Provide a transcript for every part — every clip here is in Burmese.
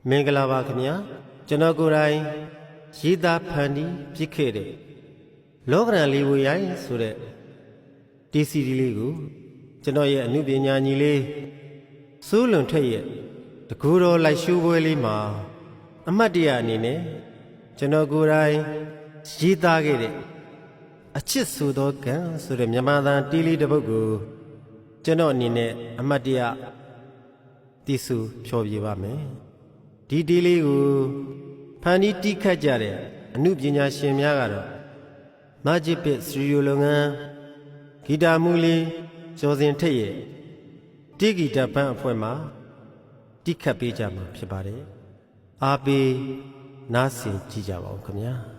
မင်္ဂလာပါခင်ဗျာကျွန်တော်ကိုယ်တိုင်ရေးသားဖန်တီးပြစ်ခဲ့တဲ့လောကရန်လေးဝေရိုင်းဆိုတဲ့ဒီစီဒီလေးကိုကျွန်တော်ရဲ့အမှုပညာညီလေးစိုးလွန်ထက်ရဲ့တကူတော်လိုက်ရှိုးပွဲလေးမှာအမှတ်တရအနေနဲ့ကျွန်တော်ကိုယ်တိုင်ရေးသားခဲ့တဲ့အချစ်ဆိုသောကံဆိုတဲ့မြန်မာသံတီးလေးတစ်ပုဒ်ကိုကျွန်တော်အနေနဲ့အမှတ်တရတီးဆူဖြောပြပါမယ်ဒီတီးလေးကိုဖန်တီးတီးခတ်ကြတဲ့အမှုပညာရှင်များကတော့Magic Pit စတူဒီယိုလုပ်ငန်းဂီတာမူလေးကျော်စင်ထက်ရဲ့တီးဂီတာဘန်းအဖွဲ့မှာတီးခတ်ပေးကြမှာဖြစ်ပါတယ်အားပေးနားဆင်ကြည့်ကြပါဦးခင်ဗျာ။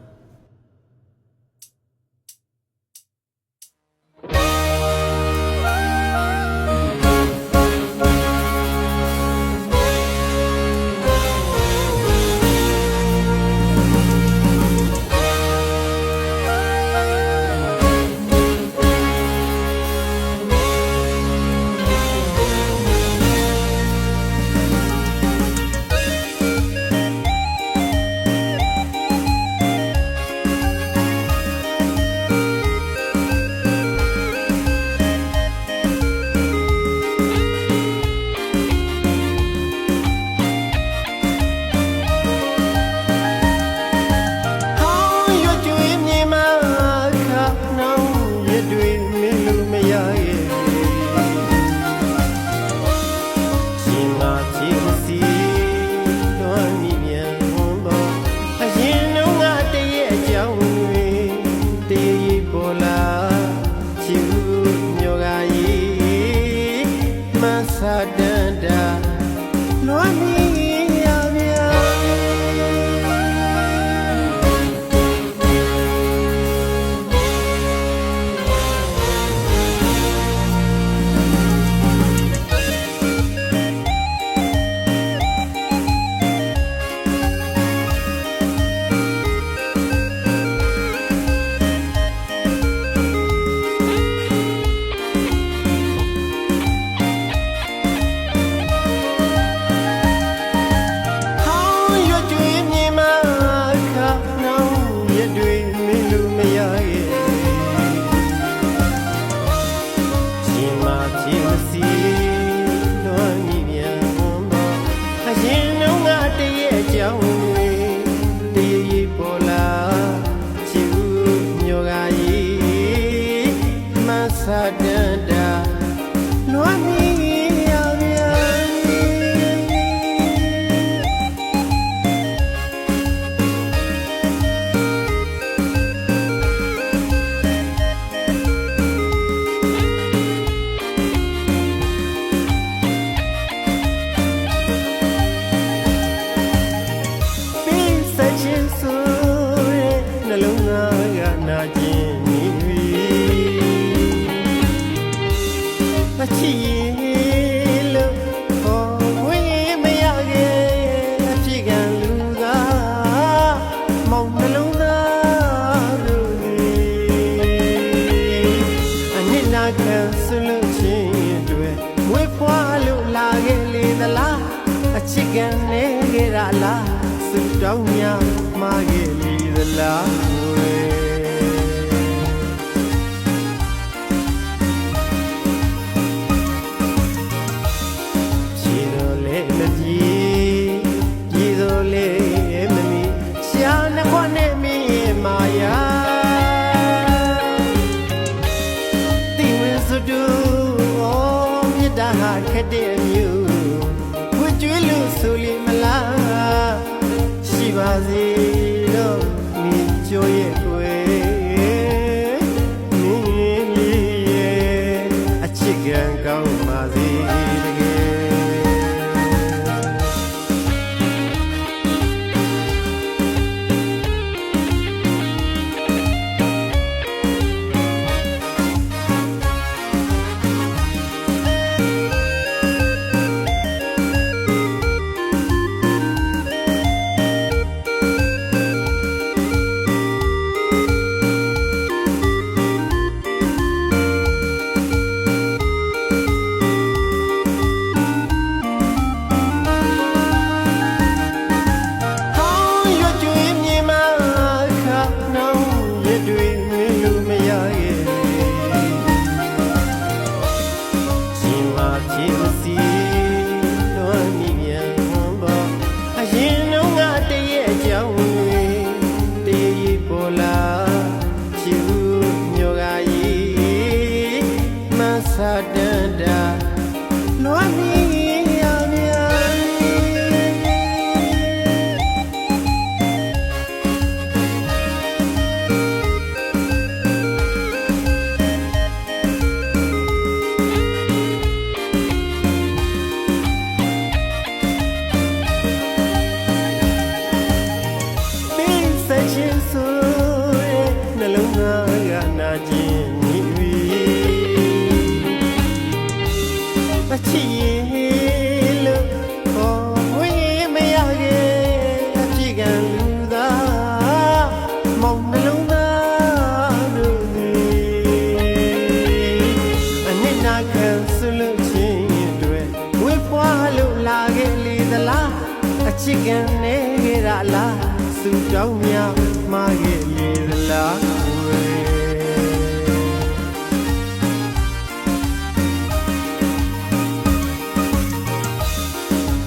ချစ်ကန်နေခဲ့တာလားသူတောင်းများမှားခဲ့လေလား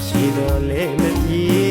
ရှိတော်လဲမပြေ